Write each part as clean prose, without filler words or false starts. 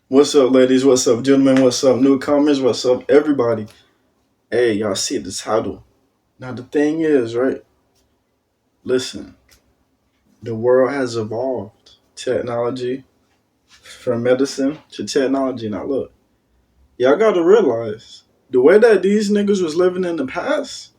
What's up, ladies? What's up, gentlemen? What's up, newcomers? What's up, everybody? Hey, y'all see the title. Now, the thing is, right? Listen, the world has evolved. Technology, from medicine to technology. Now, look, y'all gotta realize the way that these niggas was living in the past,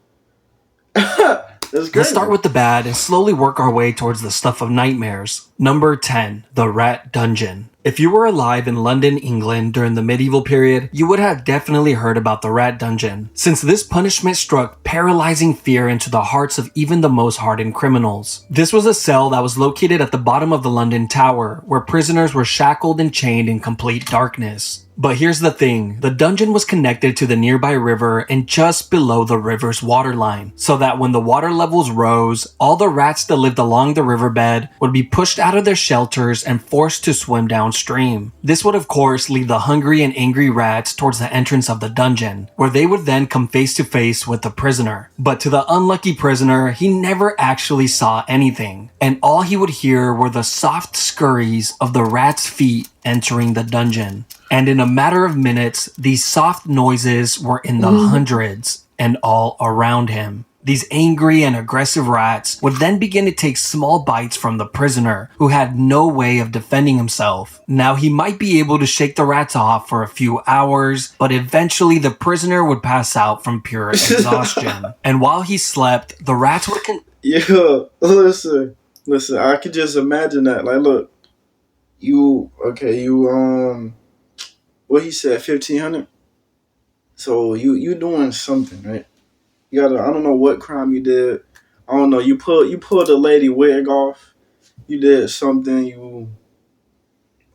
it's Let's start crazy. with the bad and slowly work our way towards the stuff of nightmares. Number 10. The Rat Dungeon. If you were alive in London, England during the medieval period, you would have definitely heard about the Rat Dungeon, since this punishment struck paralyzing fear into the hearts of even the most hardened criminals. This was a cell that was located at the bottom of the London Tower, where prisoners were shackled and chained in complete darkness. But here's the thing, the dungeon was connected to the nearby river and just below the river's waterline, so that when the water levels rose, all the rats that lived along the riverbed would be pushed out of their shelters and forced to swim downstream. This would of course lead the hungry and angry rats towards the entrance of the dungeon, where they would then come face to face with the prisoner. But to the unlucky prisoner, he never actually saw anything, and all he would hear were the soft scurries of the rat's feet entering the dungeon. And in a matter of minutes, these soft noises were in the hundreds and all around him. These angry and aggressive rats would then begin to take small bites from the prisoner, who had no way of defending himself. Now, he might be able to shake the rats off for a few hours, but eventually the prisoner would pass out from pure exhaustion. And while he slept, the rats would Yeah, listen. I could just imagine that. Like, look, you what he said, 1,500. So you doing something, right? You gotta. I don't know what crime you did. I don't know. You pulled a lady wig off. You did something.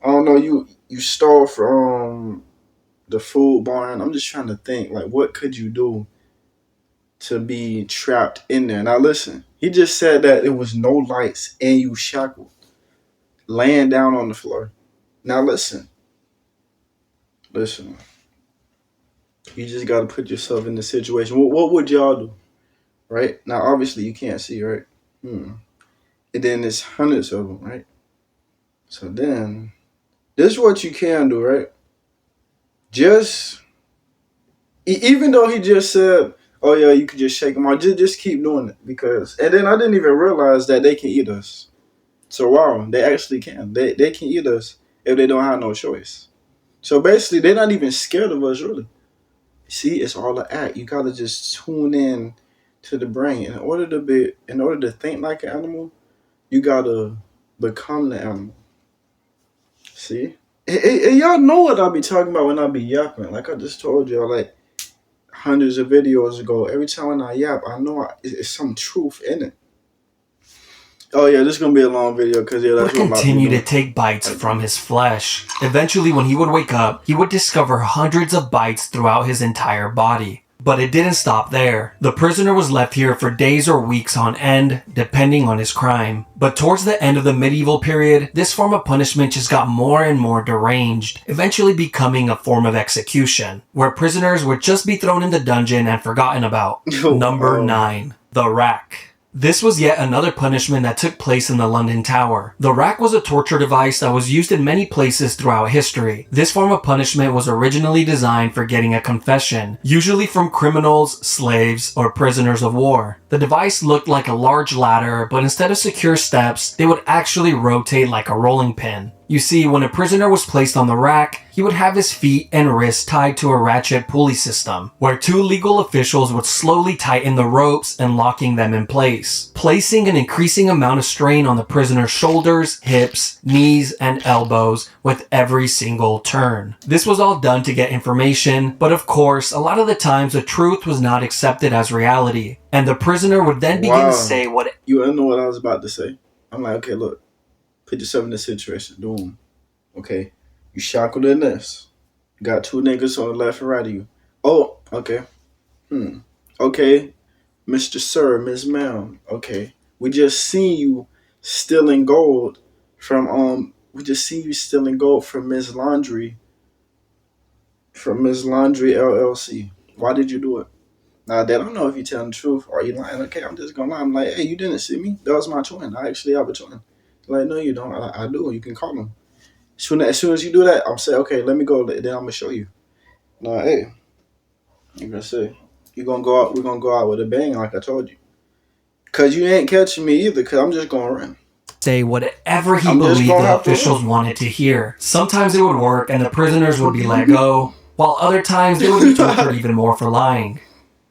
I don't know. You stole from the food barn. I'm just trying to think. Like, what could you do to be trapped in there? Now, listen. He just said that there was no lights and you shackled, laying down on the floor. Now, listen. You just gotta put yourself in the situation. What would y'all do, right? Now, obviously, you can't see, right? And then there's hundreds of them, right? So then, this is what you can do, right? Just even though he just said, "Oh yeah, you could just shake them off," just keep doing it because. And then I didn't even realize that they can eat us. So wow, they actually can. They can eat us if they don't have no choice. So basically, they're not even scared of us, really. See, it's all an act. You gotta just tune in to the brain. In order to think like an animal, you gotta become the animal. See? Hey, y'all know what I be talking about when I be yapping. Like I just told y'all, like hundreds of videos ago. Every time when I yap, I know it's some truth in it. Oh yeah, this is gonna be a long video because yeah, would that's what I'm about to be continue to doing. take bites Like, from his flesh. Eventually, when he would wake up, he would discover hundreds of bites throughout his entire body. But it didn't stop there. The prisoner was left here for days or weeks on end, depending on his crime. But towards the end of the medieval period, this form of punishment just got more and more deranged, eventually becoming a form of execution, where prisoners would just be thrown in the dungeon and forgotten about. yo, Number 9. The Rack. This was yet another punishment that took place in the London Tower. The rack was a torture device that was used in many places throughout history. This form of punishment was originally designed for getting a confession, usually from criminals, slaves, or prisoners of war. The device looked like a large ladder, but instead of secure steps, they would actually rotate like a rolling pin. You see, when a prisoner was placed on the rack, he would have his feet and wrists tied to a ratchet pulley system, where two legal officials would slowly tighten the ropes and locking them in place, placing an increasing amount of strain on the prisoner's shoulders, hips, knees, and elbows with every single turn. This was all done to get information, but of course, a lot of the times the truth was not accepted as reality, and the prisoner would then begin to wow, say what you wanna know what I was about to say? I'm like, okay, look, put yourself in this situation. Boom. Okay, you shackled in this. Got two niggas on the left and right of you. Oh, okay. Hmm. Okay, Mr. Sir, Miss Ma'am. Okay. We just seen you stealing gold from Miss Laundry LLC. Why did you do it? Now they don't know if you're telling the truth or you lying. Okay, I'm just gonna lie. I'm like, hey, you didn't see me. That was my twin. I actually have a twin. Like, no, you don't. I do. You can call him. As soon as you do that, I'm saying, okay, let me go. Then I'm gonna show you. Nah, hey, you gonna say you gonna go out? We're gonna go out with a bang, like I told you. Cause you ain't catching me either. Cause I'm just gonna run. Say whatever he I'm just believed gonna the have to officials run. wanted to hear. Sometimes it would work and the prisoners would be let go, while other times they would be tortured even more for lying.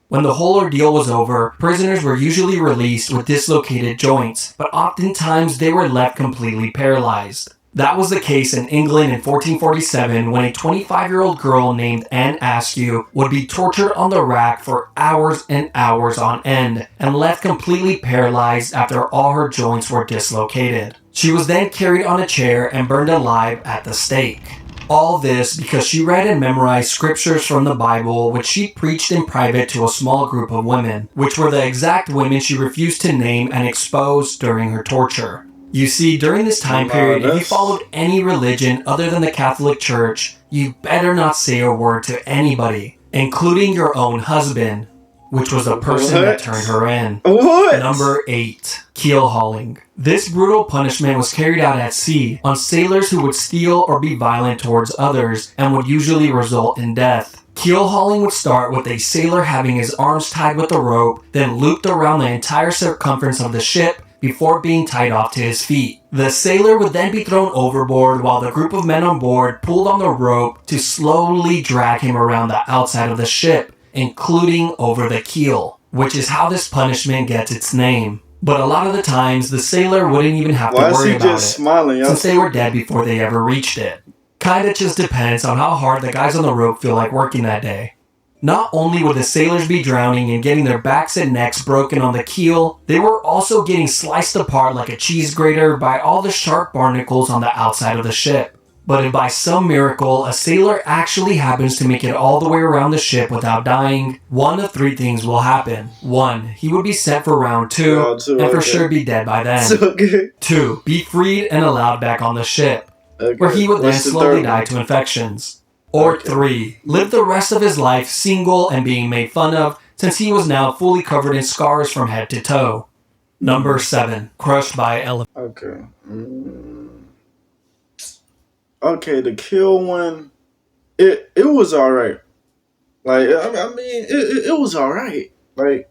When the whole ordeal was over, prisoners were usually released with dislocated joints, but oftentimes they were left completely paralyzed. That was the case in England in 1447 when a 25-year-old girl named Anne Askew would be tortured on the rack for hours and hours on end and left completely paralyzed after all her joints were dislocated. She was then carried on a chair and burned alive at the stake. All this because she read and memorized scriptures from the Bible, which she preached in private to a small group of women, which were the exact women she refused to name and expose during her torture. You see, during this time period, if you followed any religion other than the Catholic Church, you better not say a word to anybody, including your own husband, which was the person that turned her in. What? Number 8. Keelhauling. This brutal punishment was carried out at sea on sailors who would steal or be violent towards others and would usually result in death. Keelhauling would start with a sailor having his arms tied with a rope, then looped around the entire circumference of the ship before being tied off to his feet. The sailor would then be thrown overboard while the group of men on board pulled on the rope to slowly drag him around the outside of the ship, including over the keel, which is how this punishment gets its name. But a lot of the times, the sailor wouldn't even have to worry about it, since they were dead before they ever reached it. Kinda just depends on how hard the guys on the rope feel like working that day. Not only would the sailors be drowning and getting their backs and necks broken on the keel, they were also getting sliced apart like a cheese grater by all the sharp barnacles on the outside of the ship. But if by some miracle a sailor actually happens to make it all the way around the ship without dying, one of 3 things will happen. 1. He would be sent for round 2, and for sure be dead by then. 2. Be freed and allowed back on the ship, where he would then slowly die to infections. Or 3. Live the rest of his life single and being made fun of, since he was now fully covered in scars from head to toe. Number 7. Crushed by elephant. Okay. Okay, the kill one, it was alright. Like I mean, it was alright. Like,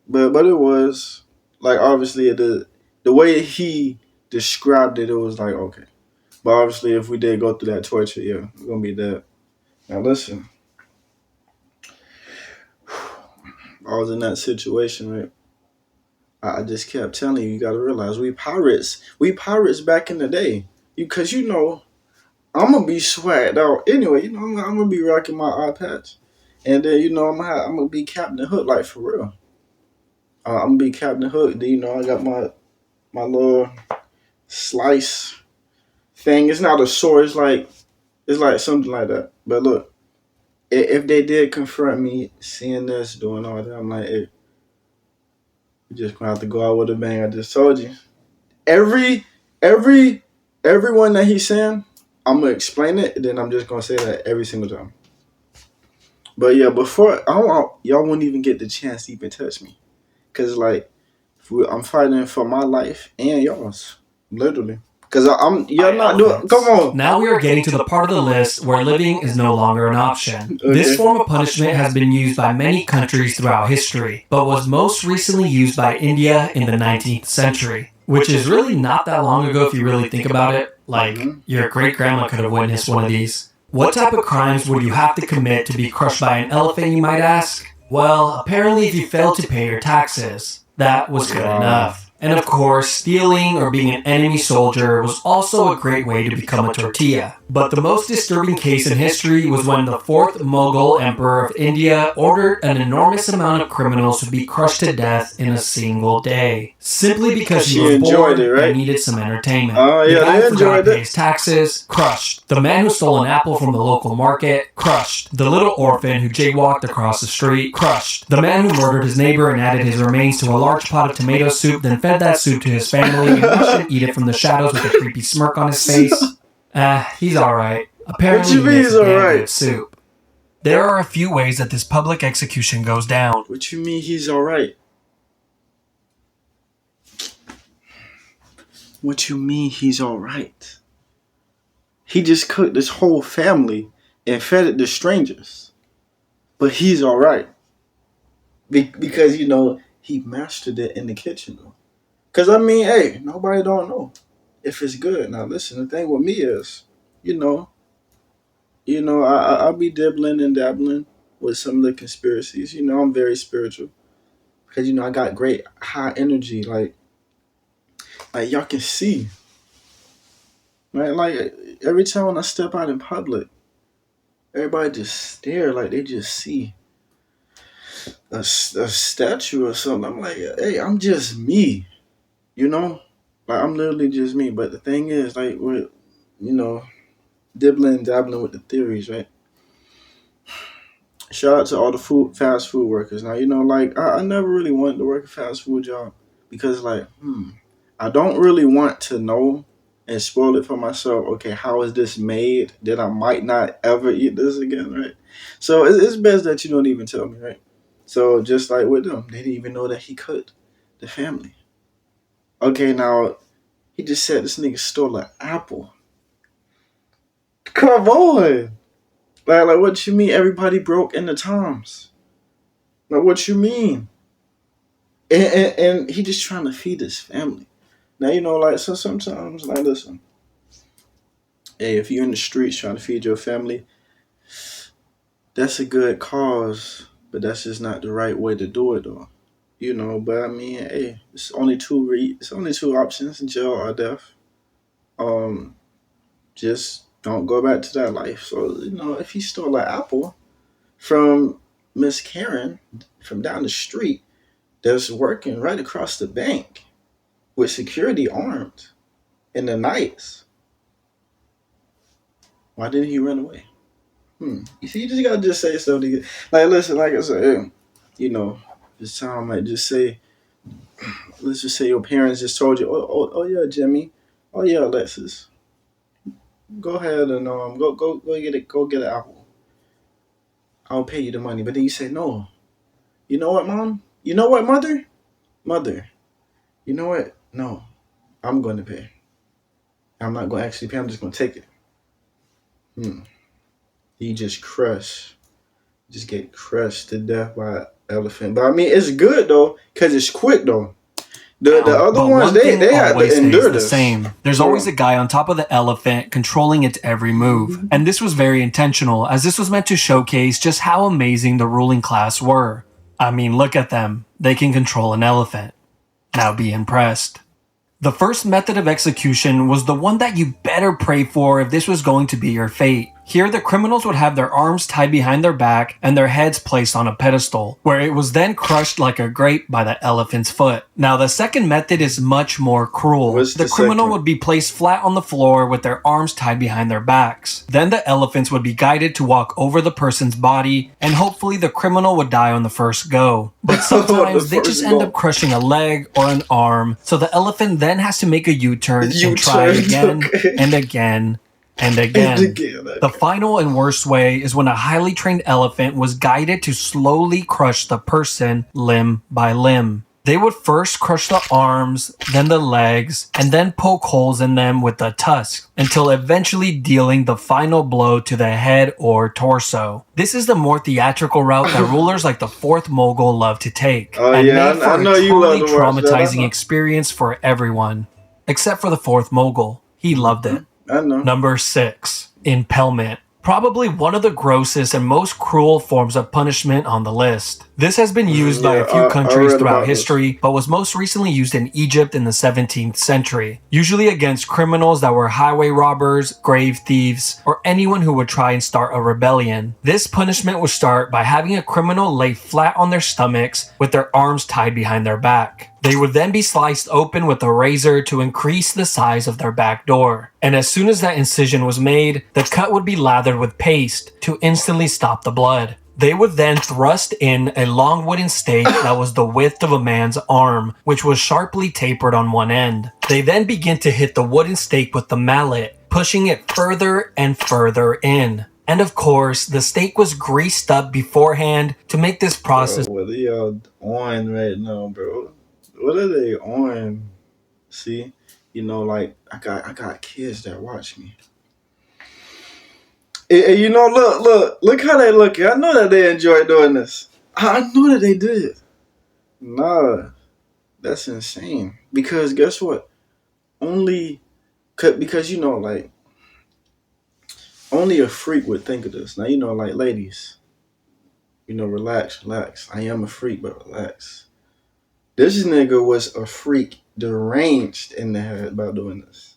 but it was like obviously the way he described it, it was like okay. But obviously, if we did go through that torture, yeah, we're gonna be dead. Now listen, I was in that situation, right? I just kept telling you, you gotta realize we pirates back in the day. Because you know, I'm gonna be swagged out anyway. You know, I'm gonna be rocking my eye patch, and then you know I'm gonna be Captain Hook like for real. I'm gonna be Captain Hook. Then you know I got my little slice thing. It's not a sword. It's like something like that. But look, if they did confront me, seeing this, doing all that, I'm like, hey, we just gonna have to go out with a bang. I just told you. Every every everyone that he's saying, I'm gonna explain it, and then I'm just gonna say that every single time. But yeah, before y'all won't even get the chance to even touch me, cause like I'm fighting for my life and yours, literally. Cause I'm y'all not doing. Come on. Now we are getting to the part of the list where living is no longer an option. Okay. This form of punishment has been used by many countries throughout history, but was most recently used by India in the 19th century, which is really not that long ago if you really think about it. Like, your great-grandma could have witnessed one of these. What type of crimes would you have to commit to be crushed by an elephant, you might ask? Well, apparently if you failed to pay your taxes, that was good enough. And of course, stealing or being an enemy soldier was also a great way to become a tortilla. But the most disturbing case in history was when the 4th Mughal Emperor of India ordered an enormous amount of criminals to be crushed to death in a single day. Simply because he was bored and needed some entertainment. The guy who forgot to pay his taxes, crushed. The man who stole an apple from the local market, crushed. The little orphan who jaywalked across the street, crushed. The man who murdered his neighbor and added his remains to a large pot of tomato soup, then fed that soup to his family and watched him eat it from the shadows with a creepy smirk on his face. He's alright. Apparently he makes a damn good soup. There are a few ways that this public execution goes down. What you mean he's alright? What you mean he's alright? He just cooked this whole family and fed it to strangers. But he's all right because he mastered it in the kitchen though. Cause I mean, hey, nobody don't know if it's good. Now listen, the thing with me is, you know, I'll be dibbling and dabbling with some of the conspiracies. I'm very spiritual because I got great high energy. Like y'all can see, right? Like every time when I step out in public, everybody just stare like they just see a statue or something. I'm like, hey, I'm just me, you know. Like I'm literally just me. But the thing is, like, with you know, dibbling and dabbling with the theories, right? Shout out to all the fast food workers. Now, like I never really wanted to work a fast food job because, like, I don't really want to know and spoil it for myself. Okay, how is this made? That I might not ever eat this again, right? So it's best that you don't even tell me, right? So just like with them, they didn't even know that he cooked the family. Okay, now he just said this nigga stole an apple. Come on, like what you mean? Everybody broke in the times. Like what you mean? And he just trying to feed his family. Now like so sometimes like listen, hey, if you're in the streets trying to feed your family, that's a good cause, but that's just not the right way to do it though. But I mean, hey, it's only two options: jail or death. Um, just don't go back to that life. So if he stole an apple from Miss Karen from down the street that's working right across the bank with security armed in the nights, why didn't he run away? You see, you just gotta just say something. Like, listen, like I said, this time, like, just say, let's just say your parents just told you, oh yeah, Jimmy, oh yeah, Alexis, go ahead and go get it, go get an apple. I'll pay you the money. But then you say no. You know what, mom? You know what, mother? You know what? No, I'm going to pay. I'm not going to actually pay. I'm just going to take it. He just get crushed to death by an elephant. But I mean, it's good though, cause it's quick though. The other But ones one thing they had always to stays endure the this. same. There's always a guy on top of the elephant controlling its every move. And this was very intentional, as this was meant to showcase just how amazing the ruling class were. I mean, look at them. They can control an elephant. Now be impressed. The first method of execution was the one that you better pray for if this was going to be your fate. Here, the criminals would have their arms tied behind their back and their heads placed on a pedestal, where it was then crushed like a grape by the elephant's foot. Now, the second method is much more cruel. What's The the criminal second? would be placed flat on the floor with their arms tied behind their backs. Then the elephants would be guided to walk over the person's body, and hopefully the criminal would die on the first go. But sometimes they just end up crushing a leg or an arm, so the elephant then has to make a U-turn and try again and again and again. The final and worst way is when a highly trained elephant was guided to slowly crush the person limb by limb. They would first crush the arms, then the legs, and then poke holes in them with the tusk, until eventually dealing the final blow to the head or torso. This is the more theatrical route that rulers like the fourth Mogul love to take, and made for a truly traumatizing experience for everyone. Except for the fourth Mogul. He loved it. I know. Number 6. Impalement. Probably one of the grossest and most cruel forms of punishment on the list. This has been used by a few countries throughout history, but was most recently used in Egypt in the 17th century, usually against criminals that were highway robbers, grave thieves, or anyone who would try and start a rebellion. This punishment would start by having a criminal lay flat on their stomachs with their arms tied behind their back. They would then be sliced open with a razor to increase the size of their back door. And as soon as that incision was made, the cut would be lathered with paste to instantly stop the blood. They would then thrust in a long wooden stake that was the width of a man's arm, which was sharply tapered on one end. They then begin to hit the wooden stake with the mallet, pushing it further and further in. And of course, the stake was greased up beforehand to make this process. Bro, what are y'all on right now, bro? What are they on? See, like I got kids that watch me. You know, look how they look. I know that they enjoy doing this. I knew that they did. Nah, that's insane. Because guess what? Because you know, like only a freak would think of this. Now you know, like ladies, you know, relax. I am a freak, but relax. This nigga was a freak, deranged in the head about doing this.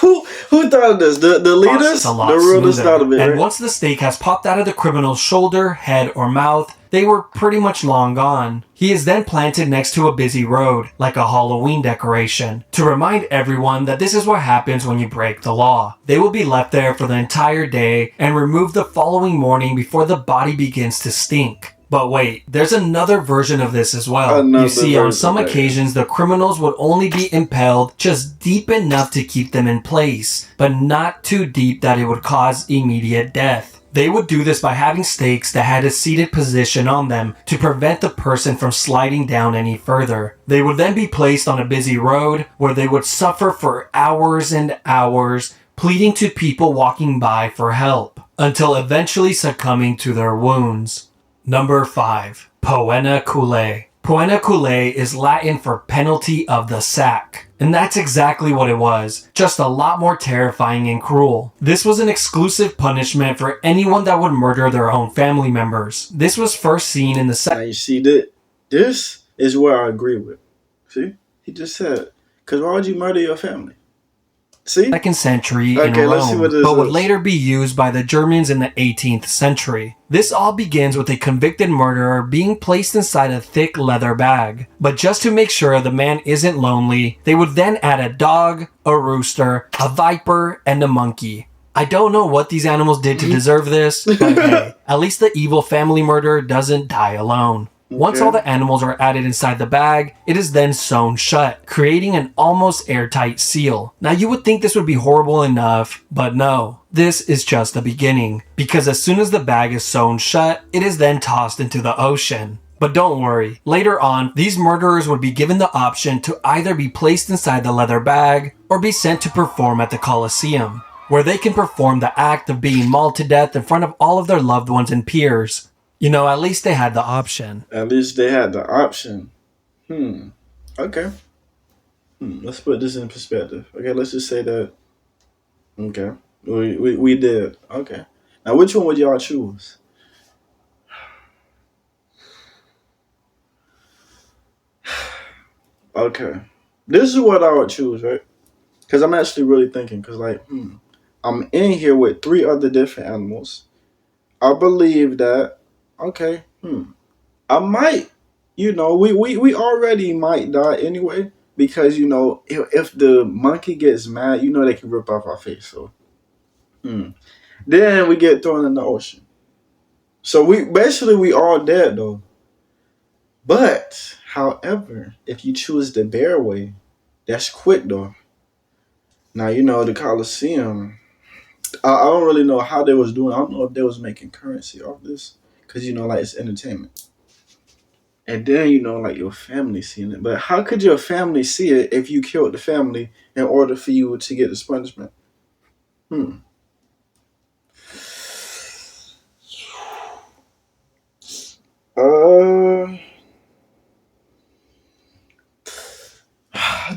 Who thought of this? The leaders, the rulers thought of it. And right? once the steak has popped out of the criminal's shoulder, head, or mouth, they were pretty much long gone. He is then planted next to a busy road, like a Halloween decoration, to remind everyone that this is what happens when you break the law. They will be left there for the entire day and removed the following morning before the body begins to stink. But wait, there's another version of this as well. You see, on some occasions, the criminals would only be impaled just deep enough to keep them in place, but not too deep that it would cause immediate death. They would do this by having stakes that had a seated position on them to prevent the person from sliding down any further. They would then be placed on a busy road where they would suffer for hours and hours, pleading to people walking by for help, until eventually succumbing to their wounds. Number 5. Poena cullei. Poena cullei is Latin for penalty of the sack. And that's exactly what it was, just a lot more terrifying and cruel. This was an exclusive punishment for anyone that would murder their own family members. This was first seen in the Now you see that this is where I agree with. See? He just said, because why would you murder your family? See? 2nd century in Rome, but would later be used by the Germans in the 18th century. This all begins with a convicted murderer being placed inside a thick leather bag. But just to make sure the man isn't lonely, they would then add a dog, a rooster, a viper, and a monkey. I don't know what these animals did to deserve this, but hey, at least the evil family murderer doesn't die alone. Once all the animals are added inside the bag, it is then sewn shut, creating an almost airtight seal. Now you would think this would be horrible enough, but no. This is just the beginning, because as soon as the bag is sewn shut, it is then tossed into the ocean. But don't worry, later on, these murderers would be given the option to either be placed inside the leather bag or be sent to perform at the Colosseum, where they can perform the act of being mauled to death in front of all of their loved ones and peers. You know, at least they had the option. At least they had the option. Okay. Let's put this in perspective. Okay, let's just say that. Okay. We did. Okay. Now, which one would y'all choose? Okay. This is what I would choose, right? Because I'm actually really thinking. Because, like, I'm in here with 3 other different animals. I believe that. Okay. I might, you know, we already might die anyway because, you know, if the monkey gets mad, you know, they can rip off our face. So, then we get thrown in the ocean. So we all dead though. But, however, if you choose the bear way, that's quick though. Now, you know, the Colosseum, I don't really know how they was doing. I don't know if they was making currency off this. Because, you know, like, it's entertainment. And then, you know, like, your family seeing it. But how could your family see it if you killed the family in order for you to get this punishment?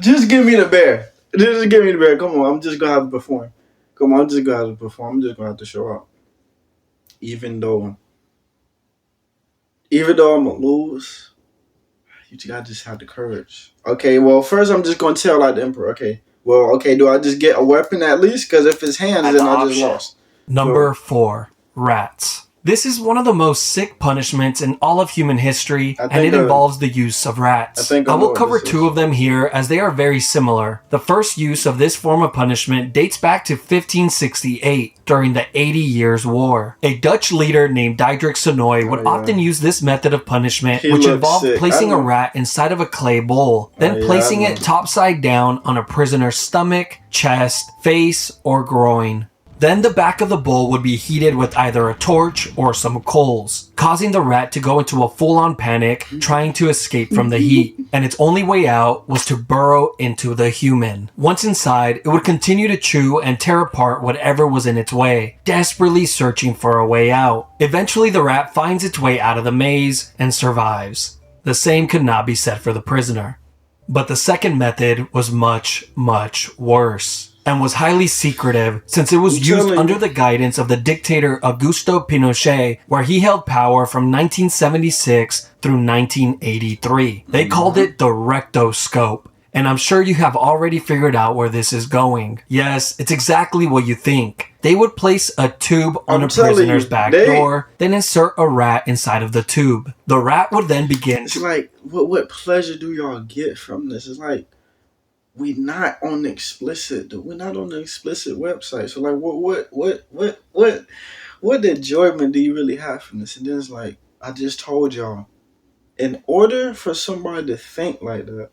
Just give me the bear. Just give me the bear. Come on, I'm just going to have to perform. Come on, I'm just going to have to perform. I'm just going to have to show up. Even though I'm going to lose, you gotta just have the courage. Okay, well, first I'm just going to tell like the emperor, do I just get a weapon at least? Because if it's hands, then I just lost. Number 4, rats. This is one of the most sick punishments in all of human history, and it involves the use of rats. I will cover 2 of them here as they are very similar. The first use of this form of punishment dates back to 1568 during the 80 Years' War. A Dutch leader named Diederik Sonoy would often use this method of punishment, which involved placing a rat inside of a clay bowl, then placing it topside down on a prisoner's stomach, chest, face, or groin. Then the back of the bowl would be heated with either a torch or some coals, causing the rat to go into a full-on panic, trying to escape from the heat, and its only way out was to burrow into the human. Once inside, it would continue to chew and tear apart whatever was in its way, desperately searching for a way out. Eventually, the rat finds its way out of the maze and survives. The same could not be said for the prisoner. But the second method was much, much worse, and was highly secretive since it was used under the guidance of the dictator Augusto Pinochet, where he held power from 1976 through 1983. They called it the rectoscope. And I'm sure you have already figured out where this is going. Yes, it's exactly what you think. They would place a tube on a prisoner's back door, then insert a rat inside of the tube. The rat would then begin. It's like, what pleasure do y'all get from this? It's like, we're not on the explicit website. So like, what enjoyment do you really have from this? And then it's like, I just told y'all, in order for somebody to think like that,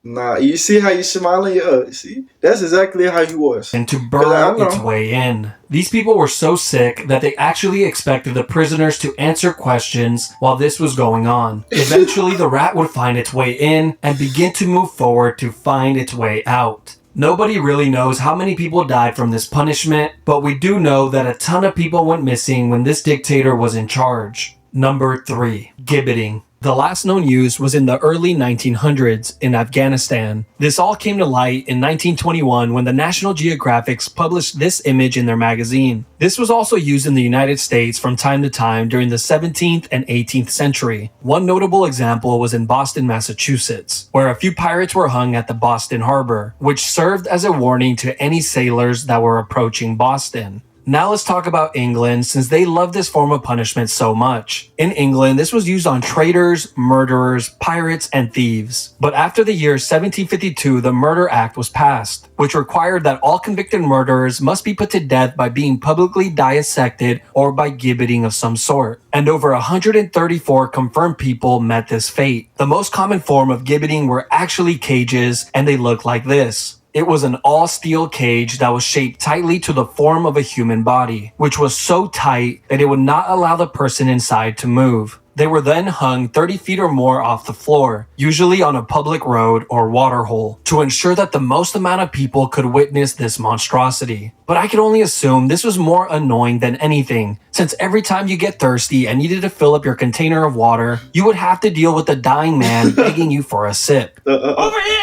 nah, you see how you smiling? Yeah, see, that's exactly how you was. And to burrow its way in. These people were so sick that they actually expected the prisoners to answer questions while this was going on. Eventually, the rat would find its way in and begin to move forward to find its way out. Nobody really knows how many people died from this punishment, but we do know that a ton of people went missing when this dictator was in charge. Number 3. Gibbeting. The last known use was in the early 1900s in Afghanistan. This all came to light in 1921 when the National Geographic published this image in their magazine. This was also used in the United States from time to time during the 17th and 18th century. One notable example was in Boston, Massachusetts, where a few pirates were hung at the Boston Harbor, which served as a warning to any sailors that were approaching Boston. Now let's talk about England, since they love this form of punishment so much. In England, this was used on traitors, murderers, pirates, and thieves. But after the year 1752, the Murder Act was passed, which required that all convicted murderers must be put to death by being publicly dissected or by gibbeting of some sort. And over 134 confirmed people met this fate. The most common form of gibbeting were actually cages, and they looked like this. It was an all-steel cage that was shaped tightly to the form of a human body, which was so tight that it would not allow the person inside to move. They were then hung 30 feet or more off the floor, usually on a public road or waterhole, to ensure that the most amount of people could witness this monstrosity. But I can only assume this was more annoying than anything, since every time you get thirsty and needed to fill up your container of water, you would have to deal with a dying man begging you for a sip. Over here!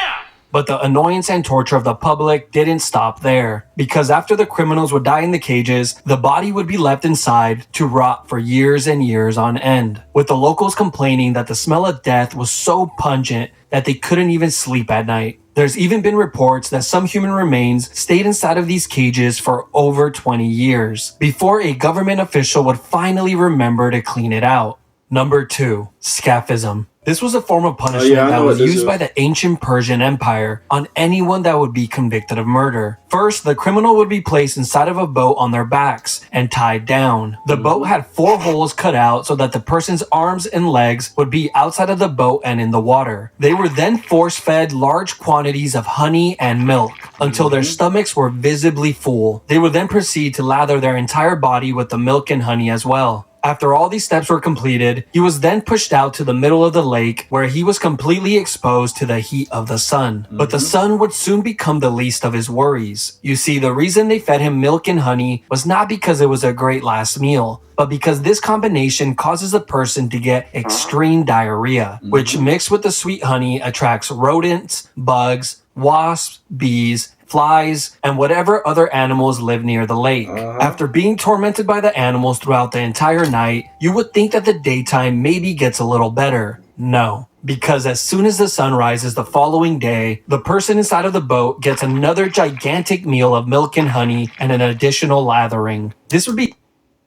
But the annoyance and torture of the public didn't stop there, because after the criminals would die in the cages, the body would be left inside to rot for years and years on end, with the locals complaining that the smell of death was so pungent that they couldn't even sleep at night. There's even been reports that some human remains stayed inside of these cages for over 20 years, before a government official would finally remember to clean it out. Number 2. Scaphism. This was a form of punishment that was used by the ancient Persian Empire on anyone that would be convicted of murder. First, the criminal would be placed inside of a boat on their backs and tied down. The boat had 4 holes cut out so that the person's arms and legs would be outside of the boat and in the water. They were then force-fed large quantities of honey and milk until their stomachs were visibly full. They would then proceed to lather their entire body with the milk and honey as well. After all these steps were completed, he was then pushed out to the middle of the lake, where he was completely exposed to the heat of the sun. But the sun would soon become the least of his worries. You see, the reason they fed him milk and honey was not because it was a great last meal, but because this combination causes a person to get extreme diarrhea, which mixed with the sweet honey attracts rodents, bugs, wasps, bees, flies, and whatever other animals live near the lake. After being tormented by the animals throughout the entire night, you would think that the daytime maybe gets a little better. No, because as soon as the sun rises the following day, the person inside of the boat gets another gigantic meal of milk and honey and an additional lathering. This would be...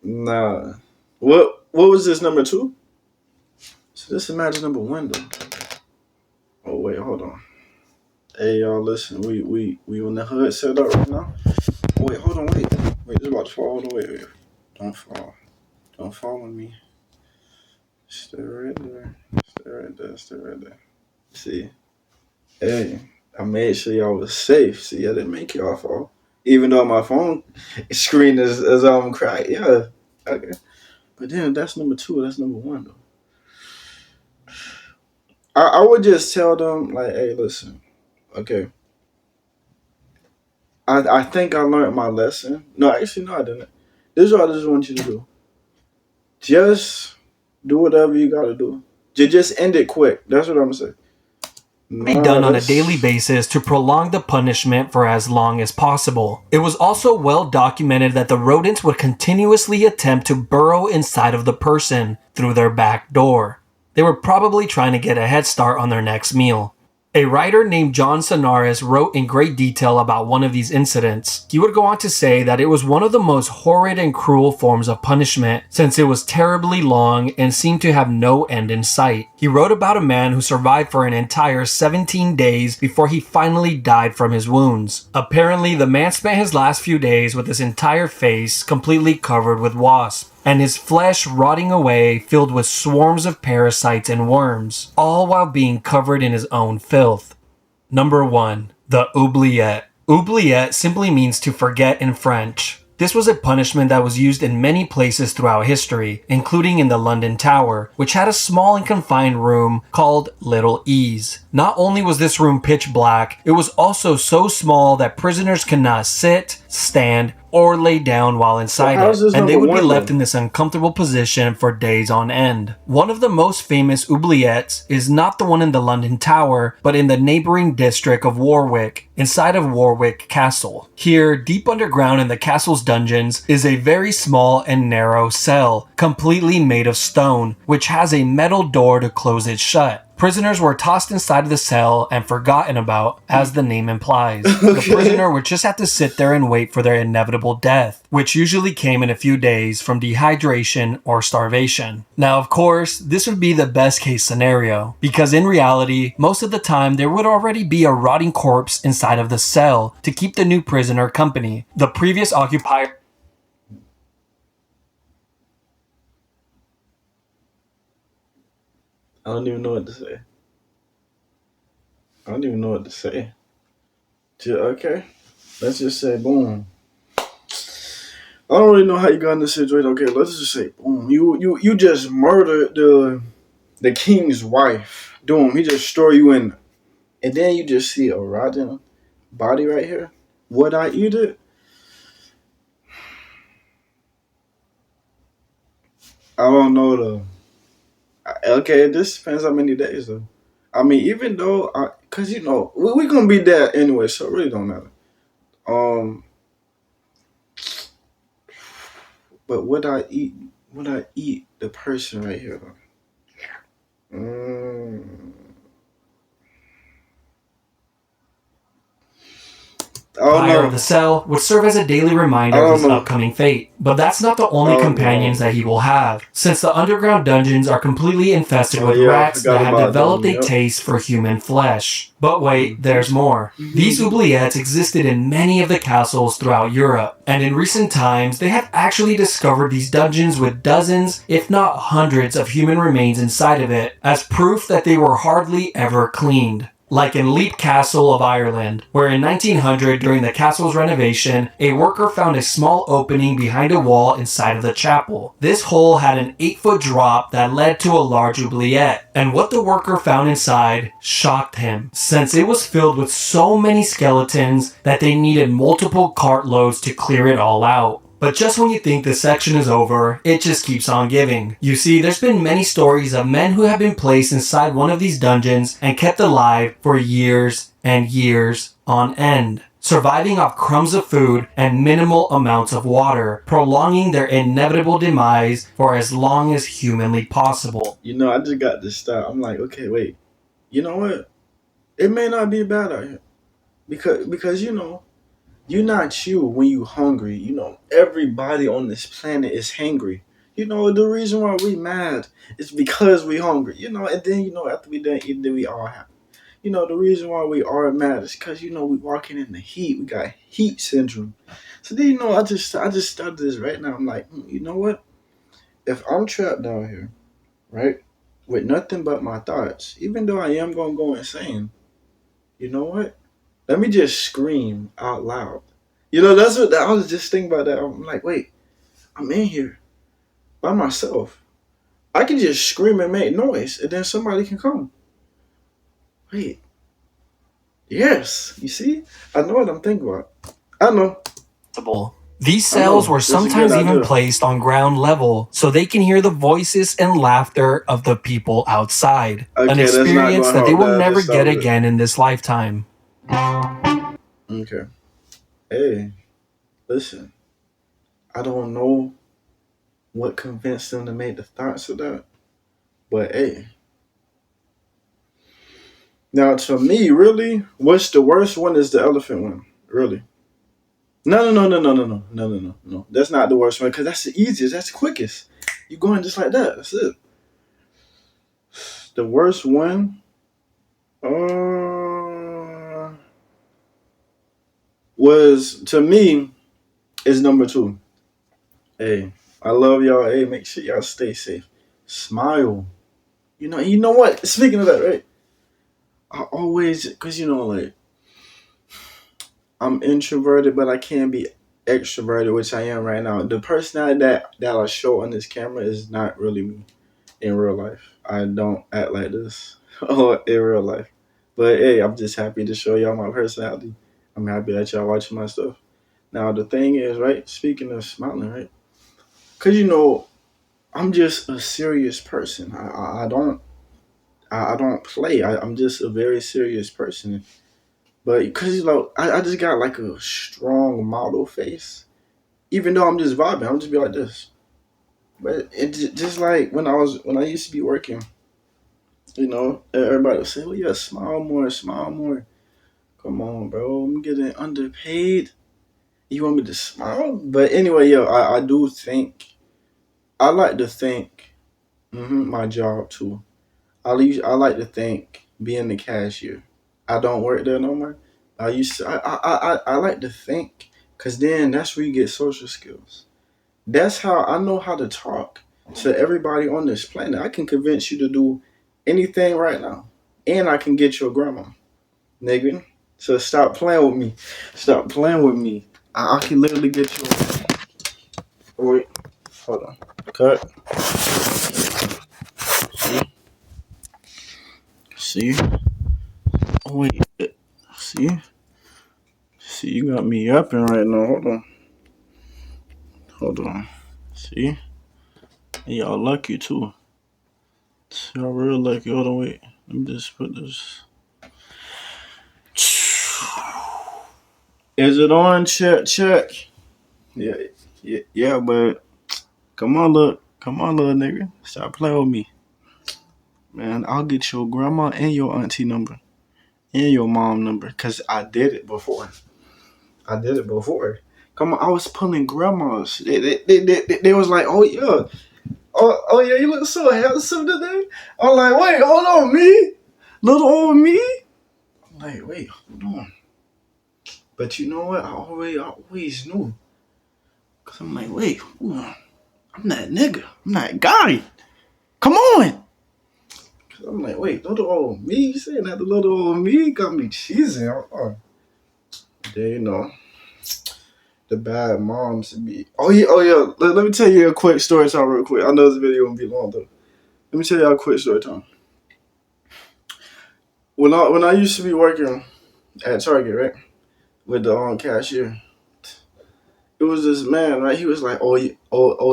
Nah. What was this, number 2? So just imagine number 1 though. Oh wait, hold on. Hey y'all, listen, we on the hood set up right now. Oh, wait, hold on, wait, it's about to fall. Wait, don't fall on me. Stay right there. See, hey, I made sure y'all was safe. See, I didn't make y'all fall. Even though my phone screen is cracked. Yeah. Okay. But then that's number two. That's number one though. I would just tell them like, hey, listen, okay. I think I learned my lesson. No, actually, no, I didn't. This is what I just want you to do. Just do whatever you gotta do. Just end it quick. That's what I'm saying. Be Nah, done on a daily that's basis to prolong the punishment for as long as possible. It was also well documented that the rodents would continuously attempt to burrow inside of the person through their back door. They were probably trying to get a head start on their next meal. A writer named John Sonaris wrote in great detail about one of these incidents. He would go on to say that it was one of the most horrid and cruel forms of punishment since it was terribly long and seemed to have no end in sight. He wrote about a man who survived for an entire 17 days before he finally died from his wounds. Apparently, the man spent his last few days with his entire face completely covered with wasps, and his flesh rotting away filled with swarms of parasites and worms, all while being covered in his own filth. Number 1. The oubliette. Oubliette simply means to forget in French. This was a punishment that was used in many places throughout history, including in the London Tower, which had a small and confined room called Little Ease. Not only was this room pitch black, it was also so small that prisoners could not sit, stand, or lay down while so. inside How's it, this and they number would be one left though? in this uncomfortable position for days on end. One of the most famous oubliettes is not the one in the London Tower, but in the neighboring district of Warwick, inside of Warwick Castle. Here, deep underground in the castle's dungeons, is a very small and narrow cell, completely made of stone, which has a metal door to close it shut. Prisoners were tossed inside of the cell and forgotten about, as the name implies. The Okay. prisoner would just have to sit there and wait for their inevitable death, which usually came in a few days from dehydration or starvation. Now, of course, this would be the best case scenario, because in reality, most of the time there would already be a rotting corpse inside of the cell to keep the new prisoner company. The previous occupier I don't even know what to say. I don't even know what to say. Okay. Let's just say boom. I don't really know how you got in this situation. Okay, let's just say boom. You just murdered the king's wife. Doom. He just throw you in, and then you just see a rotten body right here. Would I eat it? I don't know though. Okay, this depends how many days though. I mean, even though, cause we gonna be there anyway, so it really don't matter. Um, but would I eat? Would I eat the person right here though? Mm, I don't of know. the cell would serve as a daily I reminder of don't his know. upcoming fate. But that's not the only Oh companions no. that he will have, since the underground dungeons are completely infested Oh with yeah, I rats forgot that have about developed them. a Yep. taste for human flesh. But wait, there's Mhm. more. These Mhm. oubliettes existed in many of the castles throughout Europe, and in recent times they have actually discovered these dungeons with dozens, if not hundreds, of human remains inside of it, as proof that they were hardly ever cleaned. Like in Leap Castle of Ireland, where in 1900, during the castle's renovation, a worker found a small opening behind a wall inside of the chapel. This hole had an 8-foot drop that led to a large oubliette, and what the worker found inside shocked him, since it was filled with so many skeletons that they needed multiple cartloads to clear it all out. But just when you think this section is over, it just keeps on giving. You see, there's been many stories of men who have been placed inside one of these dungeons and kept alive for years and years on end, surviving off crumbs of food and minimal amounts of water, prolonging their inevitable demise for as long as humanly possible. I just got this stop. I'm like, okay, wait. You know what? It may not be bad out here because you're not you when you hungry. Everybody on this planet is hungry. The reason why we mad is because we hungry. And then after we done eating, then we all happy. The reason why we are mad is because we walking in the heat. We got heat syndrome. So then I just started this right now. I'm like, you know what? If I'm trapped down here, right, with nothing but my thoughts, even though I am gonna go insane, you know what? Let me just scream out loud. You know, that's what I was just thinking about that. I'm like, wait, I'm in here by myself. I can just scream and make noise, and then somebody can come. Wait, yes, you see, I know what I'm thinking about. I know, These I cells know. were That's a good sometimes even idea. placed on ground level so they can hear the voices and laughter of the people outside, an Okay, that's not experience going to that they help. will never Let's stop get with it. again in this lifetime. Okay. Hey, listen. I don't know what convinced them to make the thoughts of that, but hey. Now, to me, really, what's the worst one is the elephant one. Really. No, no, no, no, no, no, no, no, no, no, no. That's not the worst one because that's the easiest. That's the quickest. You going just like that. That's it. The worst one, uh, was to me is number two. Hey, I love y'all. Hey, make sure y'all stay safe. Smile. You know what? Speaking of that, right? I always, cause like I'm introverted, but I can be extroverted, which I am right now. The personality that I show on this camera is not really me in real life. I don't act like this in real life. But hey, I'm just happy to show y'all my personality. I'm happy that y'all watching my stuff. Now the thing is, right? Speaking of smiling, right? Cause I'm just a serious person. I don't play. I'm just a very serious person. But because I just got like a strong model face. Even though I'm just vibing, I'm just be like this. But just like when I used to be working, everybody would say, "Oh yeah, smile more, smile more." Come on, bro, I'm getting underpaid. You want me to smile? But anyway, I do think I like to think my job too. I like to think being the cashier. I don't work there no more. I used to. I like to think because then that's where you get social skills. That's how I know how to talk to everybody on this planet. I can convince you to do anything right now, and I can get your grandma, nigga. So stop playing with me. Stop playing with me. I can literally get your. Wait, hold on. Cut. See, see. Oh wait. See, see. You got me yapping right now. Hold on. Hold on. See, and y'all lucky too. Y'all real lucky. Hold on. Wait. Let me just put this. Is it on? Check, check. Yeah, yeah, but come on, little nigga, stop playing with me, man. I'll get your grandma and your auntie number and your mom number, cause I did it before. I did it before. Come on, I was pulling grandmas. They was like, oh yeah, oh yeah, you look so handsome today. I'm like, wait, hold on, me, little old me. I'm like, wait, hold on. But you know what? I always knew, cause I'm like, wait, I'm that nigga. I'm that guy. Come on. I'm like, wait, little old me? You saying that the little old me got me cheesing? Then the bad moms be. Oh yeah. Let me tell you a quick story time real quick. I know this video won't be long though. Let me tell you a quick story time. When I used to be working at Target, right, with the cashier, it was this man, right? He was like, oh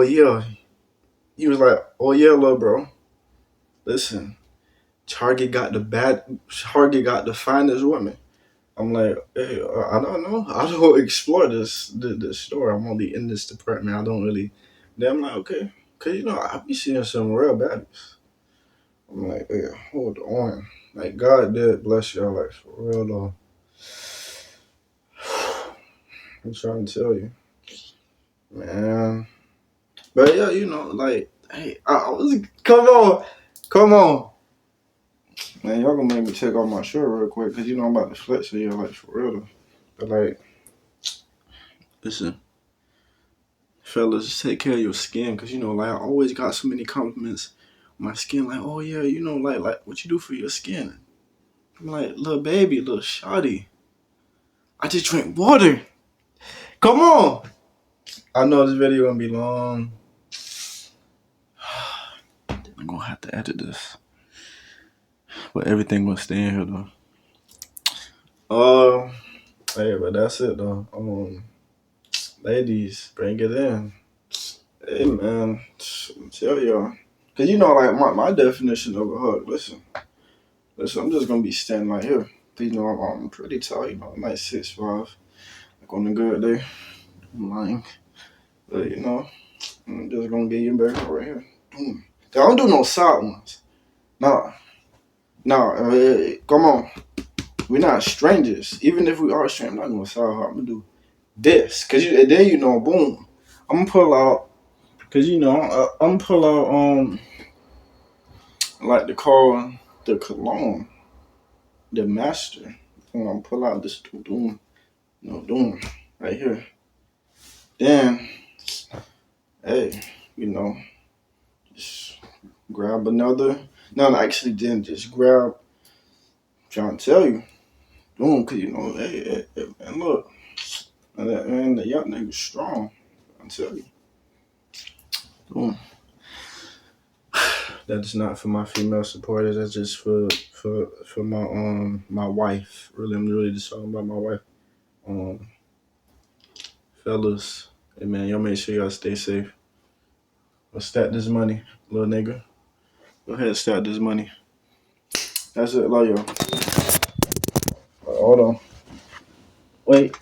yeah. He was like, oh yeah, little bro. Listen, Target got the finest women. I'm like, hey, I don't know. I don't explore this store. I'm only in this department. I don't really. Then I'm like, okay, cause I be seeing some real baddies. I'm like, hey, hold on. Like God did bless your life for real though. I'm trying to tell you, man. But yeah, like, hey, I was come on, man. Y'all gonna make me take off my shirt real quick, cause I'm about to flex on you like for real though. But like, listen. Fellas, take care of your skin, cause like I always got so many compliments on my skin. Like, oh yeah, like what you do for your skin. I'm like, little baby, little shawty. I just drink water. Come on. I know this video gonna be long. I'm gonna have to edit this. But everything gonna stay in here though. Hey, but that's it though. Ladies, bring it in. Hey man, tell y'all. Cause you know, like my definition of a hug. Listen, I'm just gonna be standing right here. You know, I'm pretty tall. You know, I'm like 6'5". Like on a good day, I'm lying. But you know, I'm just gonna get you back right here. Boom. I don't do no side ones. Nah, come on. We're not strangers. Even if we are strangers, I'm not gonna side hug. I'm gonna do this. Cause then you know, boom. I'm gonna pull out. Cause you know, I'm gonna pull out like the cologne, the master. I'm gonna pull out this doom, right here. Then, hey, you know, just grab another. No, actually, then just grab. Trying to tell you, boom, cause you know, hey man, look, man, the young nigga's strong. I'm tell you, boom. That's not for my female supporters. That's just for my wife. Really, I'm really just talking about my wife. Um, Fellas, hey man, y'all make sure y'all stay safe. Let's stack this money, little nigga. Go ahead, stack this money. That's it, love y'all. Hold on. Wait.